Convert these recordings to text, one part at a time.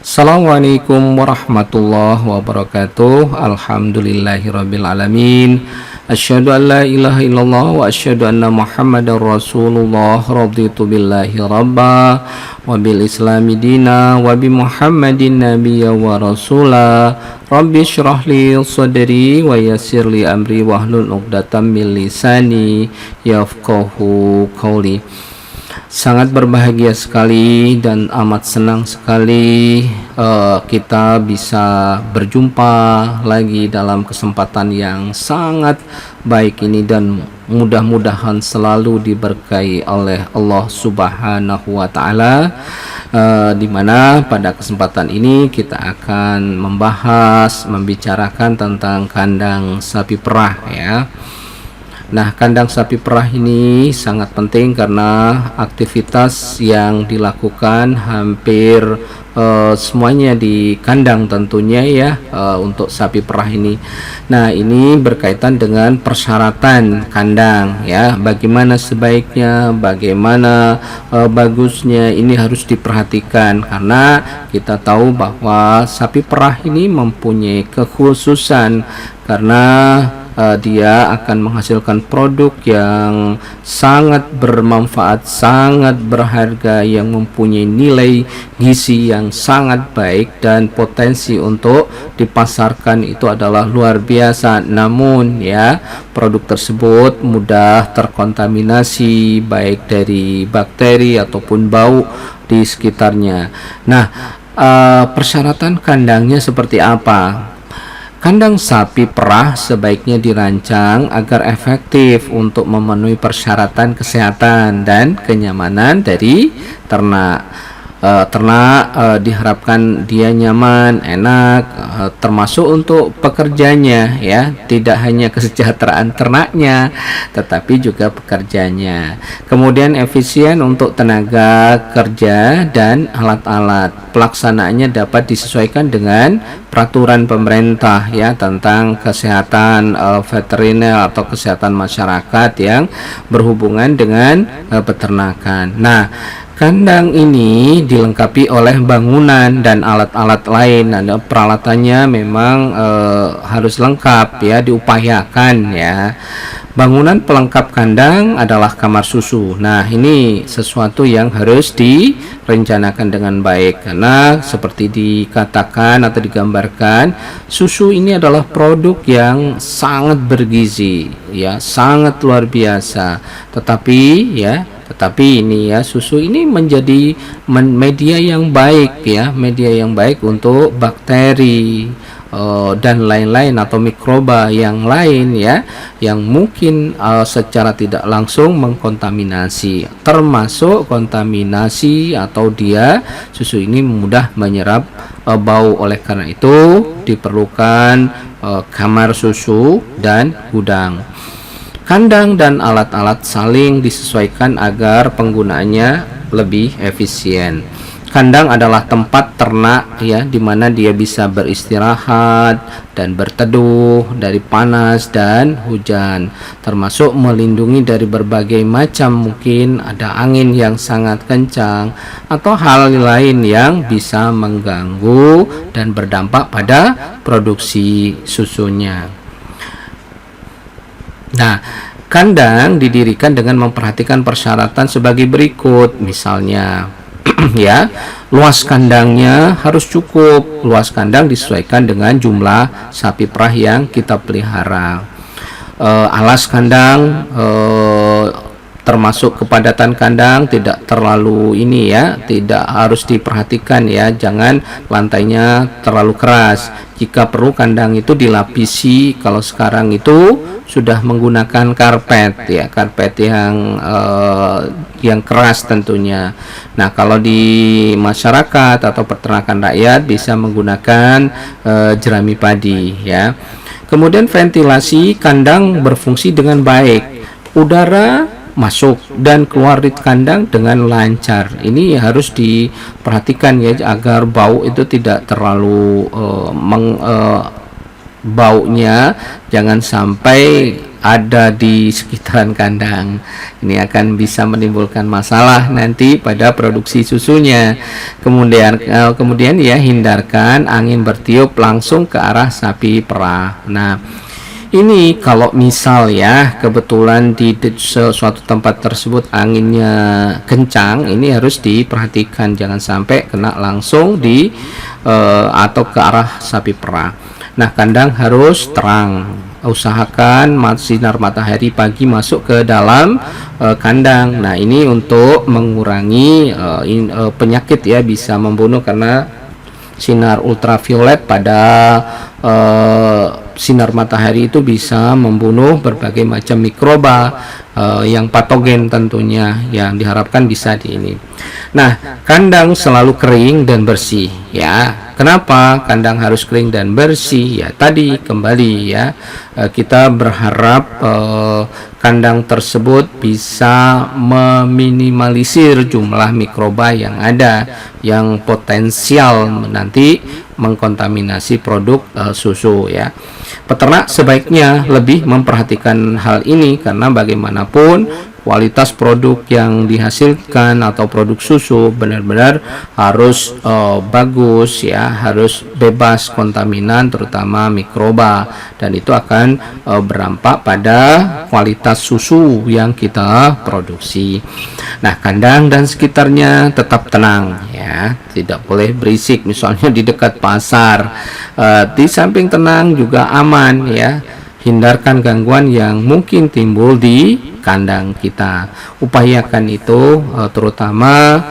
Assalamualaikum warahmatullahi wabarakatuh. Alhamdulillahirabbil alamin. Asyhadu an la ilaha illallah wa asyhadu anna Muhammadar Rasulullah. Raditu billahi rabba wa bil islami dina wa bi Muhammadin nabiyya wa rasula. Rabbi shrah li sadri wa yassir li amri wahlul 'uqdatam min lisani yafqahu qawli. Sangat berbahagia sekali dan amat senang sekali kita bisa berjumpa lagi dalam kesempatan yang sangat baik ini, dan mudah-mudahan selalu diberkahi oleh Allah Subhanahu wa Ta'ala, di mana pada kesempatan ini kita akan membicarakan tentang kandang sapi perah ya. Nah, kandang sapi perah ini sangat penting karena aktivitas yang dilakukan hampir semuanya di kandang tentunya ya, untuk sapi perah ini. Nah, ini berkaitan dengan persyaratan kandang ya, bagaimana sebaiknya, bagaimana bagusnya, ini harus diperhatikan karena kita tahu bahwa sapi perah ini mempunyai kekhususan karena dia akan menghasilkan produk yang sangat bermanfaat, sangat berharga, yang mempunyai nilai gizi yang sangat baik dan potensi untuk dipasarkan itu adalah luar biasa. Namun ya, produk tersebut mudah terkontaminasi baik dari bakteri ataupun bau di sekitarnya. Nah, persyaratan kandangnya seperti apa? Kandang sapi perah sebaiknya dirancang agar efektif untuk memenuhi persyaratan kesehatan dan kenyamanan dari ternak. Diharapkan dia nyaman, enak, termasuk untuk pekerjanya ya, tidak hanya kesejahteraan ternaknya tetapi juga pekerjanya. Kemudian efisien untuk tenaga kerja dan alat-alat. Pelaksanaannya dapat disesuaikan dengan peraturan pemerintah ya tentang kesehatan veteriner atau kesehatan masyarakat yang berhubungan dengan peternakan. Nah, kandang ini dilengkapi oleh bangunan dan alat-alat lain. Nah, peralatannya memang harus lengkap ya, diupayakan ya. Bangunan pelengkap kandang adalah kamar susu. Nah, ini sesuatu yang harus direncanakan dengan baik karena seperti dikatakan atau digambarkan, susu ini adalah produk yang sangat bergizi ya, sangat luar biasa. Tetapi ini ya, susu ini menjadi media yang baik ya, media yang baik untuk bakteri dan lain-lain atau mikroba yang lain ya, yang mungkin secara tidak langsung mengkontaminasi, termasuk kontaminasi atau susu ini mudah menyerap bau. Oleh karena itu diperlukan kamar susu dan gudang. Kandang dan alat-alat saling disesuaikan agar penggunaannya lebih efisien. Kandang adalah tempat ternak ya, di mana dia bisa beristirahat dan berteduh dari panas dan hujan, termasuk melindungi dari berbagai macam, mungkin ada angin yang sangat kencang atau hal lain yang bisa mengganggu dan berdampak pada produksi susunya. Nah, kandang didirikan dengan memperhatikan persyaratan sebagai berikut. Misalnya ya, luas kandangnya harus cukup. Luas kandang disesuaikan dengan jumlah sapi perah yang kita pelihara. Alas kandang, termasuk kepadatan kandang tidak terlalu ini ya, tidak harus diperhatikan ya, jangan lantainya terlalu keras. Jika perlu kandang itu dilapisi, kalau sekarang itu sudah menggunakan karpet ya, karpet yang keras tentunya. Nah, kalau di masyarakat atau peternakan rakyat bisa menggunakan jerami padi ya. Kemudian ventilasi kandang berfungsi dengan baik, udara masuk dan keluar di kandang dengan lancar. Ini harus diperhatikan ya, agar bau itu tidak terlalu baunya jangan sampai ada di sekitaran kandang. Ini akan bisa menimbulkan masalah nanti pada produksi susunya. Kemudian ya, hindarkan angin bertiup langsung ke arah sapi perah. Nah, ini kalau misal ya kebetulan di suatu tempat tersebut anginnya kencang, ini harus diperhatikan jangan sampai kena langsung di atau ke arah sapi perah. Nah, kandang harus terang. Usahakan sinar matahari pagi masuk ke dalam kandang. Nah, ini untuk mengurangi penyakit ya, bisa membunuh karena sinar ultraviolet pada sinar matahari itu bisa membunuh berbagai macam mikroba yang patogen tentunya, yang diharapkan bisa di ini. Nah, kandang selalu kering dan bersih ya. Kenapa kandang harus kering dan bersih? Ya tadi kembali ya, kita berharap kandang tersebut bisa meminimalisir jumlah mikroba yang ada yang potensial nanti mengkontaminasi produk susu ya. Peternak sebaiknya lebih memperhatikan hal ini karena bagaimanapun kualitas produk yang dihasilkan atau produk susu benar-benar harus bagus ya, harus bebas kontaminan terutama mikroba, dan itu akan berdampak pada kualitas susu yang kita produksi. Nah, kandang dan sekitarnya tetap tenang ya, tidak boleh berisik misalnya di dekat pasar. Di samping tenang juga aman ya. Hindarkan gangguan yang mungkin timbul di kandang kita. Upayakan itu terutama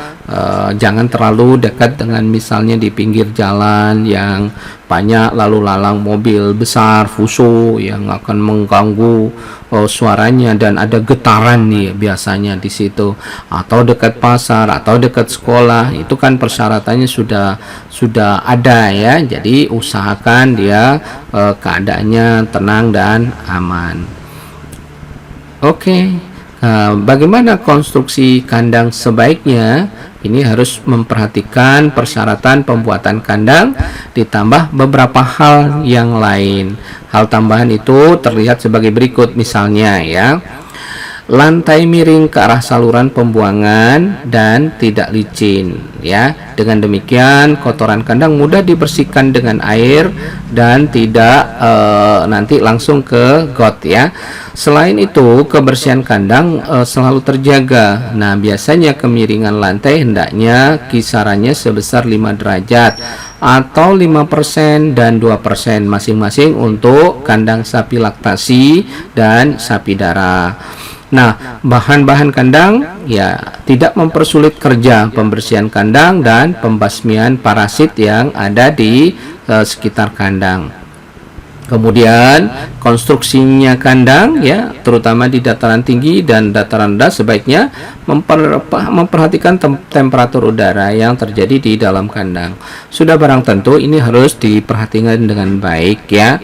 jangan terlalu dekat dengan misalnya di pinggir jalan yang banyak lalu lalang mobil besar fuso yang akan mengganggu suaranya dan ada getaran nih biasanya di situ, atau dekat pasar atau dekat sekolah. Itu kan persyaratannya sudah ada ya. Jadi usahakan dia keadaannya tenang dan aman. Oke. Bagaimana konstruksi kandang sebaiknya? Ini harus memperhatikan persyaratan pembuatan kandang ditambah beberapa hal yang lain. Hal tambahan itu terlihat sebagai berikut, misalnya ya, lantai miring ke arah saluran pembuangan dan tidak licin ya. Dengan demikian kotoran kandang mudah dibersihkan dengan air dan tidak nanti langsung ke got ya. Selain itu, kebersihan kandang selalu terjaga. Nah, biasanya kemiringan lantai hendaknya kisarannya sebesar 5 derajat atau 5% dan 2% masing-masing untuk kandang sapi laktasi dan sapi darah. Nah, bahan-bahan kandang ya tidak mempersulit kerja pembersihan kandang dan pembasmian parasit yang ada di sekitar kandang. Kemudian konstruksinya kandang ya, terutama di dataran tinggi dan dataran rendah, sebaiknya memperhatikan temperatur udara yang terjadi di dalam kandang. Sudah barang tentu ini harus diperhatikan dengan baik ya.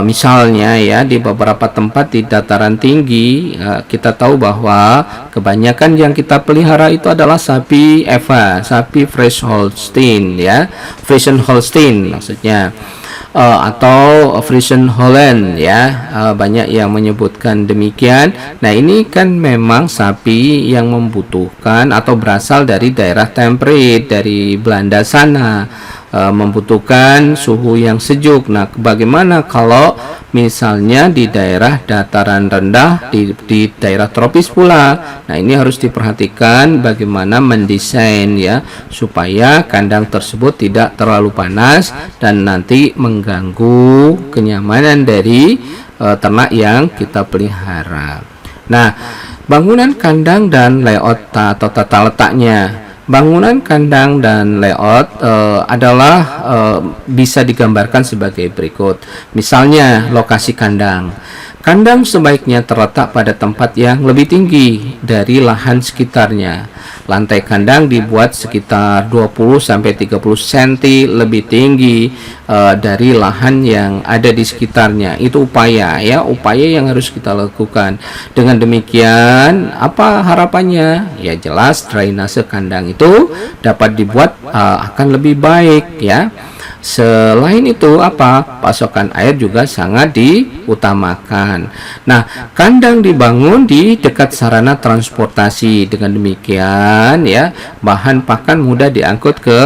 Misalnya ya, di beberapa tempat di dataran tinggi kita tahu bahwa kebanyakan yang kita pelihara itu adalah sapi Eva, sapi Fresh Holstein ya, Friesian Holstein maksudnya, atau Friesian Holland ya, banyak yang menyebutkan demikian. Nah, ini kan memang sapi yang membutuhkan atau berasal dari daerah temperate dari Belanda sana, membutuhkan suhu yang sejuk. Nah, bagaimana kalau misalnya di daerah dataran rendah, di daerah tropis pula? Nah, ini harus diperhatikan bagaimana mendesain ya, supaya kandang tersebut tidak terlalu panas dan nanti mengganggu kenyamanan dari ternak yang kita pelihara. Nah, bangunan kandang dan layout atau tata letaknya. Bangunan kandang dan layout adalah bisa digambarkan sebagai berikut. Misalnya lokasi kandang. Kandang sebaiknya terletak pada tempat yang lebih tinggi dari lahan sekitarnya. Lantai kandang dibuat sekitar 20-30 cm lebih tinggi dari lahan yang ada di sekitarnya. Itu upaya yang harus kita lakukan. Dengan demikian, apa harapannya? Ya jelas drainase kandang itu dapat dibuat akan lebih baik ya. Selain itu apa? Pasokan air juga sangat diutamakan. Nah, kandang dibangun di dekat sarana transportasi. Dengan demikian ya, bahan pakan mudah diangkut ke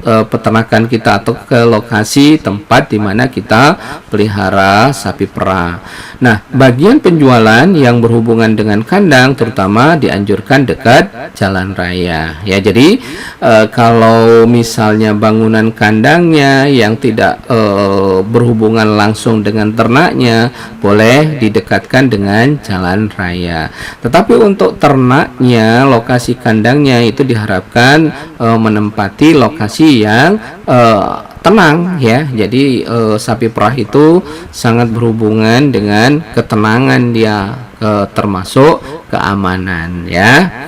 peternakan kita atau ke lokasi tempat di mana kita pelihara sapi perah. Nah, bagian penjualan yang berhubungan dengan kandang terutama dianjurkan dekat jalan raya. Ya, jadi kalau misalnya bangunan kandangnya yang tidak berhubungan langsung dengan ternaknya, boleh didekatkan dengan jalan raya. Tetapi untuk ternaknya, lokasi kandangnya itu diharapkan menempati lokasi yang tenang ya. Jadi sapi perah itu sangat berhubungan dengan ketenangan dia, termasuk keamanan ya.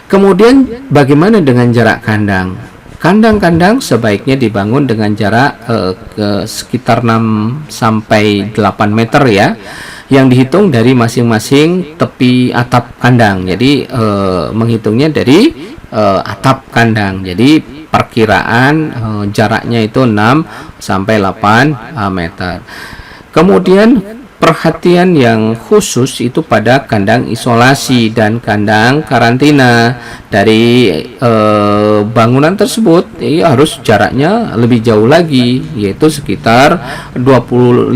Kemudian bagaimana dengan jarak kandang? Kandang-kandang sebaiknya dibangun dengan jarak sekitar 6 sampai 8 meter ya, yang dihitung dari masing-masing tepi atap kandang. Jadi menghitungnya dari atap kandang. Jadi perkiraan jaraknya itu 6 sampai 8 meter. Kemudian perhatian yang khusus itu pada kandang isolasi dan kandang karantina. Dari bangunan tersebut harus jaraknya lebih jauh lagi, yaitu sekitar 25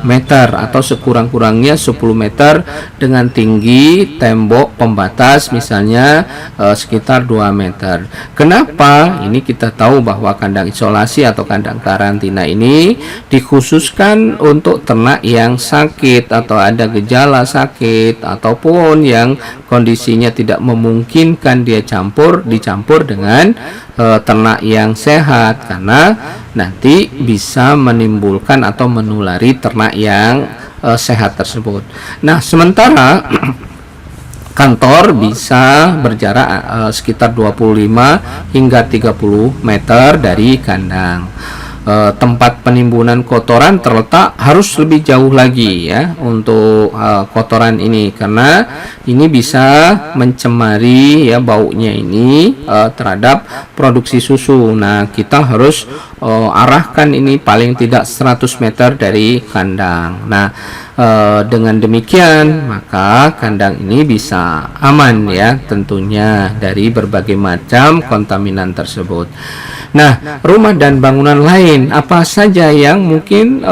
meter atau sekurang-kurangnya 10 meter dengan tinggi tembok pembatas misalnya sekitar 2 meter. Kenapa? Ini kita tahu bahwa kandang isolasi atau kandang karantina ini dikhususkan untuk ternak yang sakit atau ada gejala sakit ataupun yang kondisinya tidak memungkinkan dia dicampur dengan ternak yang sehat, karena nanti bisa menimbulkan atau menulari ternak yang sehat tersebut. Nah, sementara kantor bisa berjarak sekitar 25 hingga 30 meter dari kandang. Tempat penimbunan kotoran terletak harus lebih jauh lagi ya untuk kotoran ini, karena ini bisa mencemari ya baunya ini terhadap produksi susu. Nah, kita harus arahkan ini paling tidak 100 meter dari kandang. Nah, dengan demikian maka kandang ini bisa aman ya tentunya dari berbagai macam kontaminan tersebut. Nah, rumah dan bangunan lain apa saja yang mungkin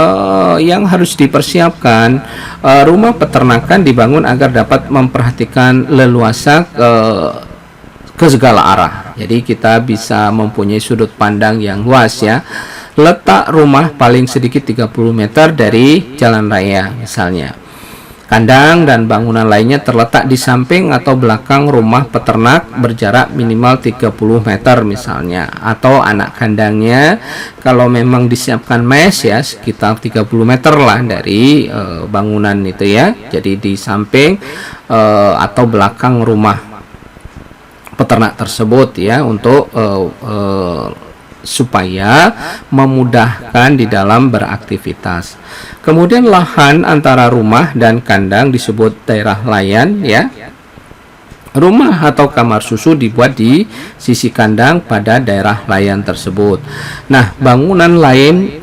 yang harus dipersiapkan? Rumah peternakan dibangun agar dapat memperhatikan leluasa ke segala arah. Jadi kita bisa mempunyai sudut pandang yang luas ya. Letak rumah paling sedikit 30 meter dari jalan raya misalnya. Kandang dan bangunan lainnya terletak di samping atau belakang rumah peternak berjarak minimal 30 meter misalnya. Atau anak kandangnya kalau memang disiapkan mes ya sekitar 30 meter lah dari bangunan itu ya. Jadi di samping atau belakang rumah peternak tersebut ya, untuk supaya memudahkan di dalam beraktivitas. Kemudian lahan antara rumah dan kandang disebut daerah layan ya. Rumah atau kamar susu dibuat di sisi kandang pada daerah layan tersebut. Nah, bangunan lain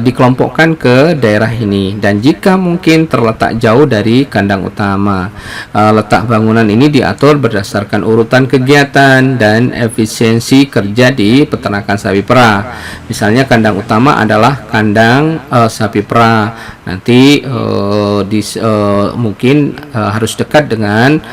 dikelompokkan ke daerah ini, dan jika mungkin terletak jauh dari kandang utama, letak bangunan ini diatur berdasarkan urutan kegiatan dan efisiensi kerja di peternakan sapi perah. Misalnya kandang utama adalah kandang sapi perah. Nanti mungkin harus dekat dengan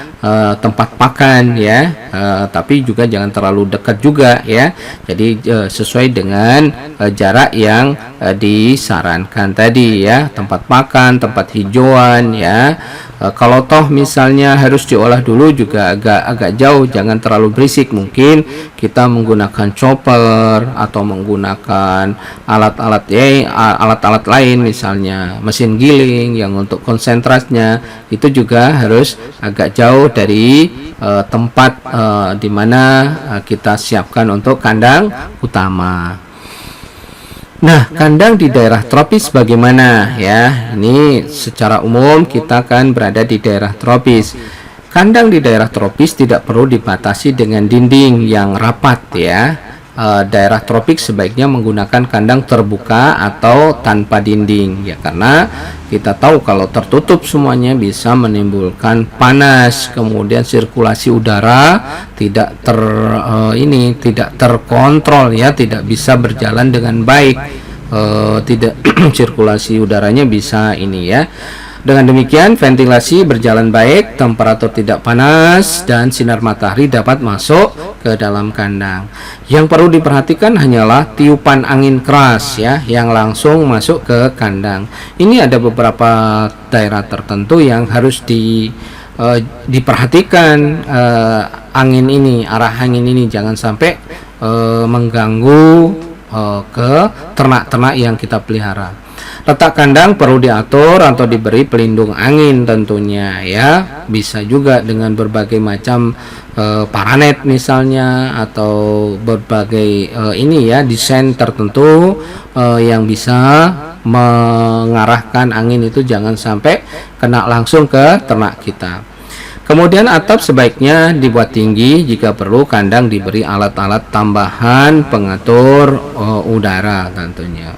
tempat pakan ya, tapi juga jangan terlalu dekat juga ya. Jadi sesuai dengan jarak yang disarankan tadi ya, tempat makan, tempat hijauan ya. Kalau toh misalnya harus diolah dulu juga agak jauh, jangan terlalu berisik. Mungkin kita menggunakan chopper atau menggunakan alat-alat lain, misalnya mesin giling yang untuk konsentrasnya itu juga harus agak jauh dari tempat di mana kita siapkan untuk kandang utama. Nah, kandang di daerah tropis bagaimana ya? Ini secara umum kita kan berada di daerah tropis. Kandang di daerah tropis tidak perlu dibatasi dengan dinding yang rapat ya. daerah tropik sebaiknya menggunakan kandang terbuka atau tanpa dinding ya, karena kita tahu kalau tertutup semuanya bisa menimbulkan panas, kemudian sirkulasi udara tidak tidak terkontrol ya, tidak bisa berjalan dengan baik, tidak sirkulasi udaranya bisa ini ya. Dengan demikian ventilasi berjalan baik, temperatur tidak panas, dan sinar matahari dapat masuk ke dalam kandang. Yang perlu diperhatikan hanyalah tiupan angin keras ya, yang langsung masuk ke kandang. Ini ada beberapa daerah tertentu yang harus diperhatikan, angin ini, arah angin ini jangan sampai mengganggu ke ternak-ternak yang kita pelihara. Letak kandang perlu diatur atau diberi pelindung angin tentunya ya, bisa juga dengan berbagai macam paranet misalnya, atau berbagai desain tertentu yang bisa mengarahkan angin itu jangan sampai kena langsung ke ternak kita. Kemudian atap sebaiknya dibuat tinggi, jika perlu kandang diberi alat-alat tambahan pengatur udara tentunya.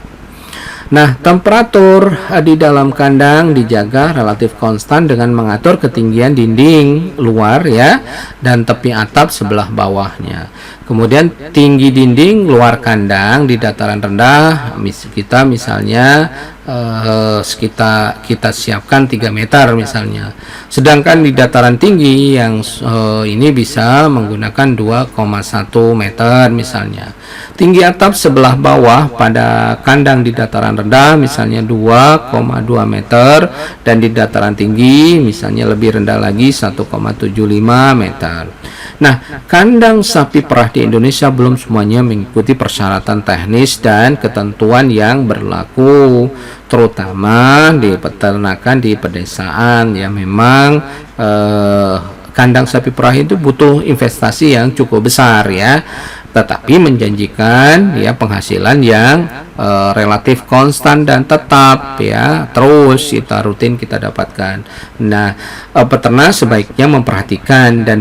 Nah, temperatur di dalam kandang dijaga relatif konstan dengan mengatur ketinggian dinding luar ya, dan tepi atap sebelah bawahnya. Kemudian tinggi dinding luar kandang di dataran rendah kita misalnya kita siapkan 3 meter misalnya. Sedangkan di dataran tinggi yang ini bisa menggunakan 2,1 meter misalnya. Tinggi atap sebelah bawah pada kandang di dataran rendah misalnya 2,2 meter, dan di dataran tinggi misalnya lebih rendah lagi 1,75 meter. Nah, kandang sapi perah di Indonesia belum semuanya mengikuti persyaratan teknis dan ketentuan yang berlaku, terutama di peternakan di pedesaan ya. Memang kandang sapi perah itu butuh investasi yang cukup besar ya, tetapi menjanjikan ya penghasilan yang relatif konstan dan tetap ya, terus kita rutin kita dapatkan. Nah, peternak sebaiknya memperhatikan dan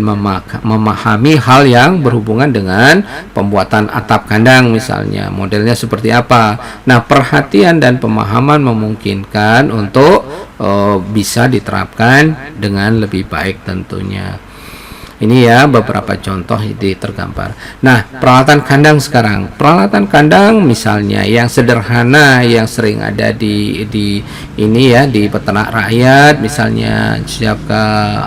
memahami hal yang berhubungan dengan pembuatan atap kandang misalnya, modelnya seperti apa. Nah, perhatian dan pemahaman memungkinkan untuk bisa diterapkan dengan lebih baik tentunya. Ini ya beberapa contoh di tergambar. Nah, peralatan kandang sekarang. Peralatan kandang misalnya yang sederhana yang sering ada di peternak rakyat, misalnya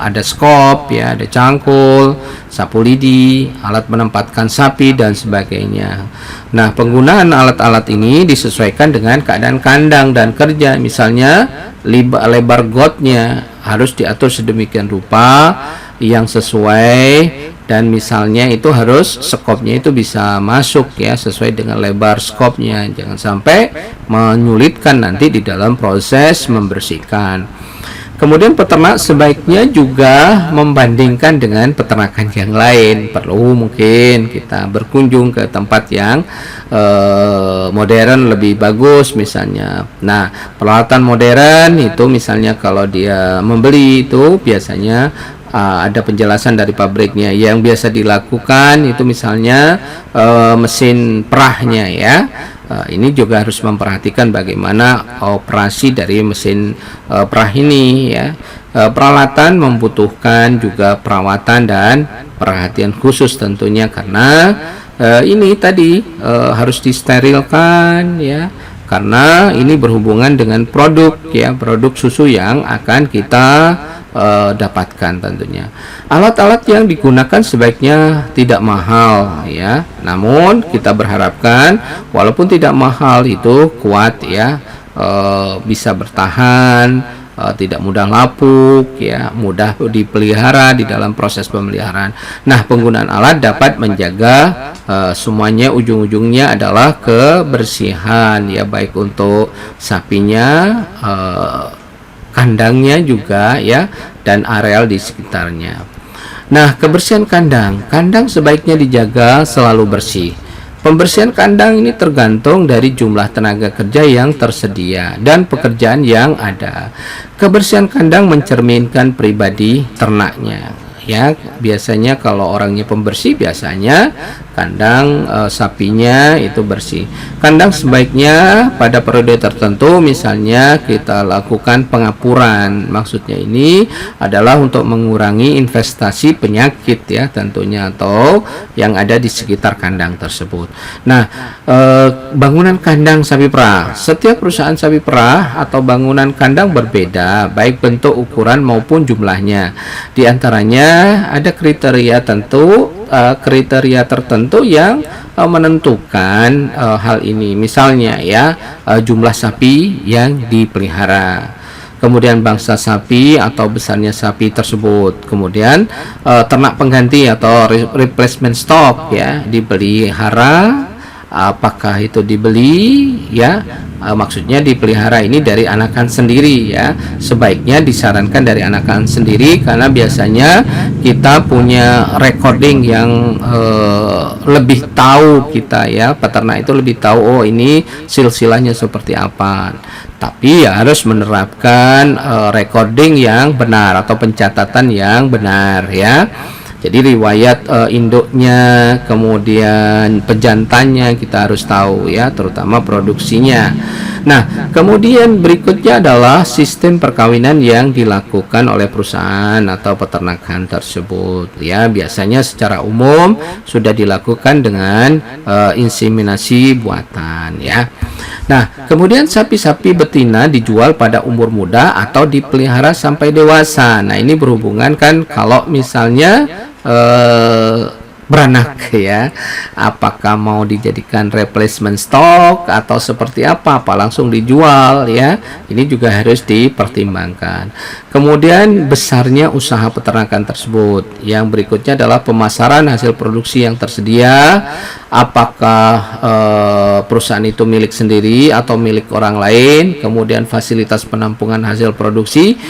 ada skop ya, ada cangkul, sapu lidi, alat menempatkan sapi dan sebagainya. Nah, penggunaan alat-alat ini disesuaikan dengan keadaan kandang dan kerja. Misalnya lebar gotnya harus diatur sedemikian rupa yang sesuai, dan misalnya itu harus skopnya itu bisa masuk ya sesuai dengan lebar skopnya, jangan sampai menyulitkan nanti di dalam proses membersihkan. Kemudian peternak sebaiknya juga membandingkan dengan peternakan yang lain. Perlu mungkin kita berkunjung ke tempat yang modern lebih bagus misalnya. Nah, peralatan modern itu misalnya kalau dia membeli itu biasanya ada penjelasan dari pabriknya. Yang biasa dilakukan itu misalnya mesin perahnya ya. Ini juga harus memperhatikan bagaimana operasi dari mesin perah ini ya. Peralatan membutuhkan juga perawatan dan perhatian khusus tentunya, karena ini tadi harus disterilkan ya, karena ini berhubungan dengan produk susu yang akan kita dapatkan tentunya. Alat-alat yang digunakan sebaiknya tidak mahal ya, namun kita berharapkan walaupun tidak mahal itu kuat ya, bisa bertahan, tidak mudah lapuk ya, mudah dipelihara di dalam proses pemeliharaan. Nah, penggunaan alat dapat menjaga semuanya ujung-ujungnya adalah kebersihan ya, baik untuk sapinya, kandangnya juga ya, dan areal di sekitarnya. Nah, kebersihan kandang sebaiknya dijaga selalu bersih. Pembersihan kandang ini tergantung dari jumlah tenaga kerja yang tersedia dan pekerjaan yang ada. Kebersihan kandang mencerminkan pribadi ternaknya ya. Biasanya kalau orangnya pembersih, biasanya kandang sapinya itu bersih. Kandang sebaiknya pada periode tertentu, misalnya kita lakukan pengapuran. Maksudnya ini adalah untuk mengurangi investasi penyakit ya tentunya, atau yang ada di sekitar kandang tersebut. Nah, bangunan kandang sapi perah, setiap perusahaan sapi perah atau bangunan kandang berbeda, baik bentuk, ukuran maupun jumlahnya. Di antaranya ada kriteria tertentu yang menentukan hal ini. Misalnya ya, jumlah sapi yang dipelihara, kemudian bangsa sapi atau besarnya sapi tersebut, kemudian ternak pengganti atau replacement stock ya, dipelihara, apakah itu dibeli ya, maksudnya dipelihara ini dari anakan sendiri ya. Sebaiknya disarankan dari anakan sendiri, karena biasanya kita punya recording yang lebih tahu kita ya, peternak itu lebih tahu, oh ini silsilahnya seperti apa. Tapi ya harus menerapkan recording yang benar atau pencatatan yang benar ya. Jadi riwayat induknya, kemudian pejantannya kita harus tahu ya, terutama produksinya. Nah, kemudian berikutnya adalah sistem perkawinan yang dilakukan oleh perusahaan atau peternakan tersebut ya. Biasanya secara umum sudah dilakukan dengan inseminasi buatan ya. Nah, kemudian sapi-sapi betina dijual pada umur muda atau dipelihara sampai dewasa. Nah, ini berhubungan kan kalau misalnya beranak ya, apakah mau dijadikan replacement stock atau seperti apa langsung dijual ya, ini juga harus dipertimbangkan. Kemudian besarnya usaha peternakan tersebut. Yang berikutnya adalah pemasaran hasil produksi yang tersedia, apakah perusahaan itu milik sendiri atau milik orang lain, kemudian fasilitas penampungan hasil produksi,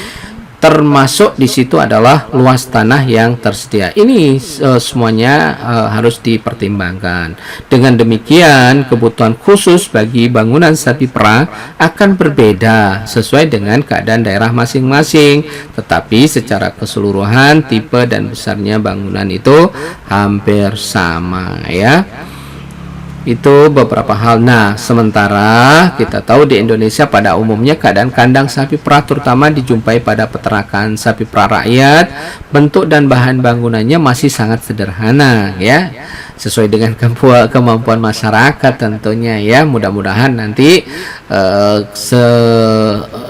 termasuk di situ adalah luas tanah yang tersedia. Ini semuanya harus dipertimbangkan. Dengan demikian, kebutuhan khusus bagi bangunan sapi perah akan berbeda sesuai dengan keadaan daerah masing-masing, tetapi secara keseluruhan tipe dan besarnya bangunan itu hampir sama ya. Itu beberapa hal. Nah, sementara kita tahu di Indonesia pada umumnya keadaan kandang sapi perah terutama dijumpai pada peternakan sapi perah rakyat, bentuk dan bahan bangunannya masih sangat sederhana ya, sesuai dengan kemampuan masyarakat tentunya ya. Mudah-mudahan nanti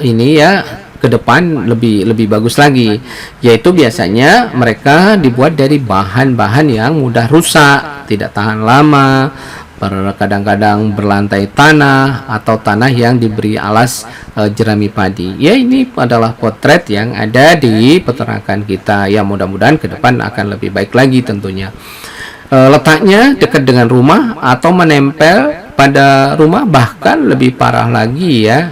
ini ya ke depan lebih bagus lagi, yaitu biasanya mereka dibuat dari bahan-bahan yang mudah rusak, tidak tahan lama, kadang-kadang berlantai tanah atau tanah yang diberi alas jerami padi. Ya, ini adalah potret yang ada di peternakan kita. Ya, mudah-mudahan ke depan akan lebih baik lagi tentunya. Letaknya dekat dengan rumah atau menempel pada rumah, bahkan lebih parah lagi ya,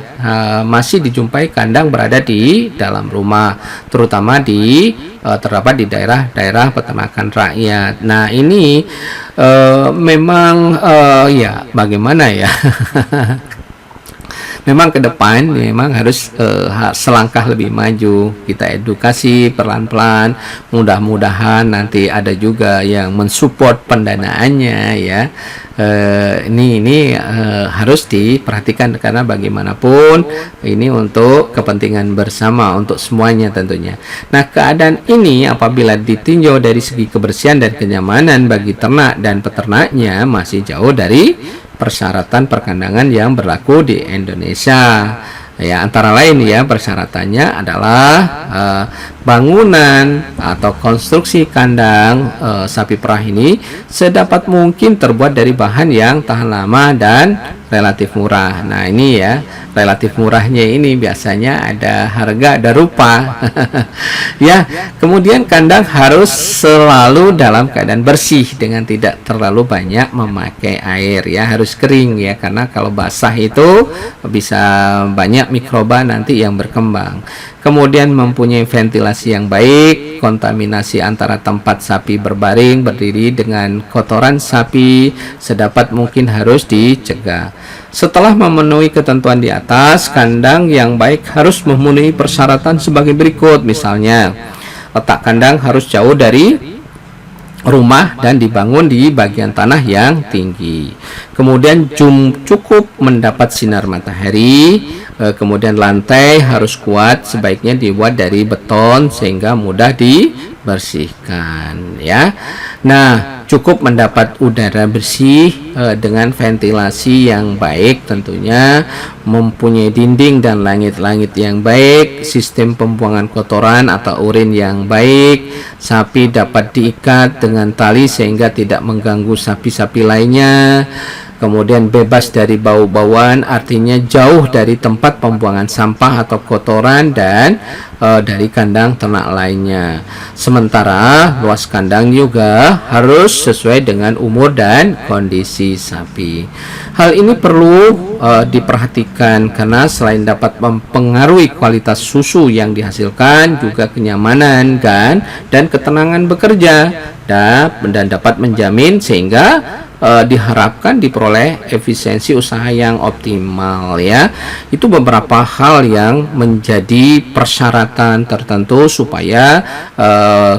masih dijumpai kandang berada di dalam rumah, terutama terdapat di daerah-daerah peternakan rakyat. Nah, ini memang ya bagaimana ya memang ke depan memang harus selangkah lebih maju, kita edukasi pelan-pelan, mudah-mudahan nanti ada juga yang mensupport pendanaannya ya. Ini harus diperhatikan, karena bagaimanapun ini untuk kepentingan bersama, untuk semuanya tentunya. Nah, keadaan ini apabila ditinjau dari segi kebersihan dan kenyamanan bagi ternak dan peternaknya masih jauh dari persyaratan perkandangan yang berlaku di Indonesia. Ya, antara lain ya, persyaratannya adalah bangunan atau konstruksi kandang sapi perah ini sedapat mungkin terbuat dari bahan yang tahan lama dan relatif murah. Nah, ini ya, relatif murahnya ini biasanya ada harga, ada rupa. Ya, kemudian kandang harus selalu dalam keadaan bersih dengan tidak terlalu banyak memakai air ya, harus kering ya, karena kalau basah itu bisa banyak mikroba nanti yang berkembang. Kemudian mempunyai ventilasi yang baik, kontaminasi antara tempat sapi berbaring berdiri dengan kotoran sapi sedapat mungkin harus dicegah. Setelah memenuhi ketentuan di atas, kandang yang baik harus memenuhi persyaratan sebagai berikut. Misalnya, letak kandang harus jauh dari rumah dan dibangun di bagian tanah yang tinggi. Kemudian cukup mendapat sinar matahari. Kemudian lantai harus kuat, sebaiknya dibuat dari beton sehingga mudah dibersihkan ya. Nah, cukup mendapat udara bersih dengan ventilasi yang baik tentunya, mempunyai dinding dan langit-langit yang baik, sistem pembuangan kotoran atau urin yang baik, sapi dapat diikat dengan tali sehingga tidak mengganggu sapi-sapi lainnya. Kemudian bebas dari bau-bauan, artinya jauh dari tempat pembuangan sampah atau kotoran dan dari kandang ternak lainnya. Sementara luas kandang juga harus sesuai dengan umur dan kondisi sapi. Hal ini perlu diperhatikan karena selain dapat mempengaruhi kualitas susu yang dihasilkan, juga kenyamanan dan ketenangan bekerja dan dapat menjamin sehingga diharapkan diperoleh efisiensi usaha yang optimal ya. Itu beberapa hal yang menjadi persyaratan tertentu supaya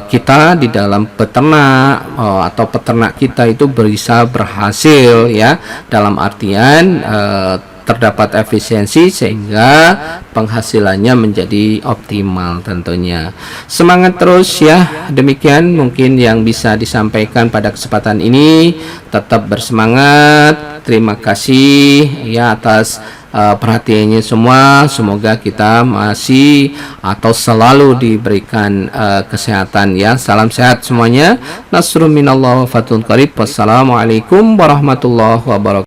kita di dalam peternak atau peternak kita itu bisa berhasil ya, dalam artian terdapat efisiensi sehingga penghasilannya menjadi optimal tentunya. Semangat terus ya. Demikian mungkin yang bisa disampaikan pada kesempatan ini. Tetap bersemangat. Terima kasih ya atas perhatiannya semua. Semoga kita masih atau selalu diberikan kesehatan ya. Salam sehat semuanya. Nasrun minallah wa fatun qarib. Wassalamualaikum warahmatullahi wabarakatuh.